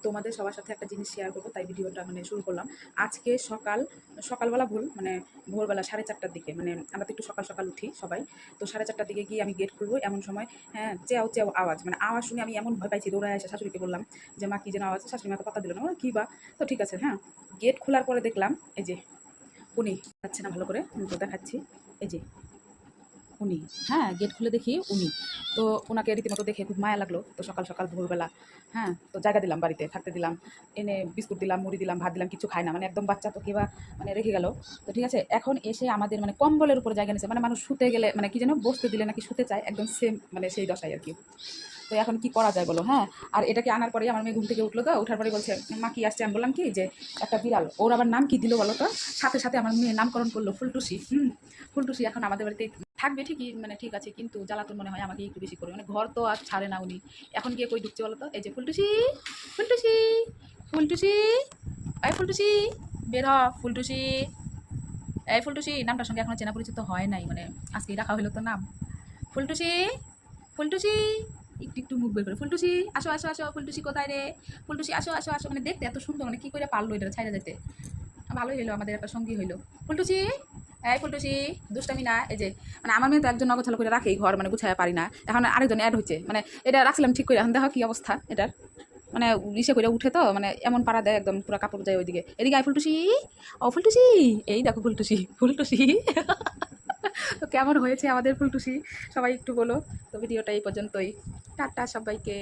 তোমাদের সবার সাথে একটা জিনিস শেয়ার করবো, তাই ভিডিওটা মানে শুরু করলাম। আজকে সকালবেলা মানে ভোরবেলা 4:30টার দিকে, মানে আমরা তো একটু সকাল সকাল উঠি সবাই। তো 4:30টার দিকে গিয়ে আমি গেট খুলবো, এমন সময় হ্যাঁ চেয়াও চেয়াও আওয়াজ, মানে আওয়াজ শুনে আমি এমন ভয় পাইছি, দৌড়ায় এসে শাশুড়িকে বললাম যে মা কী যেন আওয়াজ। শাশুড়ি মা তো পাতা দিল না, কী বা। তো ঠিক আছে, হ্যাঁ গেট খোলার পরে দেখলাম এই যে উনি যাচ্ছে না ভালো করে, তো দেখাচ্ছি। এই যে উনি, হ্যাঁ গেট খুলে দেখি উনি। তো ওনাকে রীতিমতো দেখে খুব মায়া লাগলো। তো সকাল সকাল ভোরবেলা, হ্যাঁ তো জায়গা দিলাম, বাড়িতে থাকতে দিলাম, এনে বিস্কুট দিলাম, মুড়ি দিলাম, ভাত দিলাম, কিছু খায় না, মানে একদম বাচ্চা তো কিবা মানে রেখে গেল। তো ঠিক আছে, এখন এসে আমাদের মানে কম্বলের উপরে জায়গা নিয়েছে, মানে মানুষ শুতে গেলে মানে কি যেন বসতে দিলে নাকি শুতে চায়, একদম সেম মানে সেই দশাই আর কি। তো এখন কি করা যায় বলো? হ্যাঁ, আর এটাকে আনার পরেই আমার মেয়ে ঘুম থেকে উঠলো, তো ওঠার পরে বলছে মা কি আসছে। আমি বললাম কি যে একটা বিড়াল, ওর আবার নাম কি দিল বলো তো? সাথে সাথে আমার মেয়ে নামকরণ করলো ফুলটুসি। ফুলটুসি এখন আমাদের বাড়িতে থাকবে ঠিকই, মানে ঠিক আছে, কিন্তু জ্বালাতন মনে হয় আমাকে একটু বেশি করে, মানে ঘর তো আর ছাড়ে না উনি। এখন গিয়ে কই ঢুকছে বলো তো? এই যে ফুলটুসি, ফুলটুসি, ফুলটুসি, এই ফুলটুসি, বের হ ফুলটুসি, এই ফুলটুসি। নামটার সঙ্গে এখনো চেনা পরিচিত হয় নাই, মানে আজকেই রাখা হইলো তো নাম। ফুলটুসি, ফুলটুসি, একটু একটু মুখ বের করে, ফুলটুসি আসো আসো আসো, ফুলটুসি কোথায় রে, ফুলটুসি আসো আসো আসো, মানে দেখতে এত সুন্দর, মানে কী করে পারলো এটা ছাইড়া যেতে। ভালোই হইলো, আমাদের একটা সঙ্গী হইলো। ফুলটুসি, এই ফুলটুসি, দুষ্টামি না। এই যে মানে আমার মেয়ে তো একজন নগছালো করে রাখে ঘর, মানে গুছাইয়া পারি না, এখন আরেকজন অ্যাড হচ্ছে, মানে এটা রাখছিলাম ঠিক করে, এখন দেখো কি অবস্থা এটার, মানে ইসে করে উঠে তো মানে এমন পাড়া দেয় একদম পুরো কাপড় যায় ওইদিকে। এদিকে আয় ফুলটুসি, ও ফুলটুসি, এই দেখো ফুলটুসি, ফুলটুসি। তো কেমন হয়েছে আমাদের ফুলটুসি সবাই একটু বলো। তো ভিডিওটা এই পর্যন্তই, টাটা সবাইকে।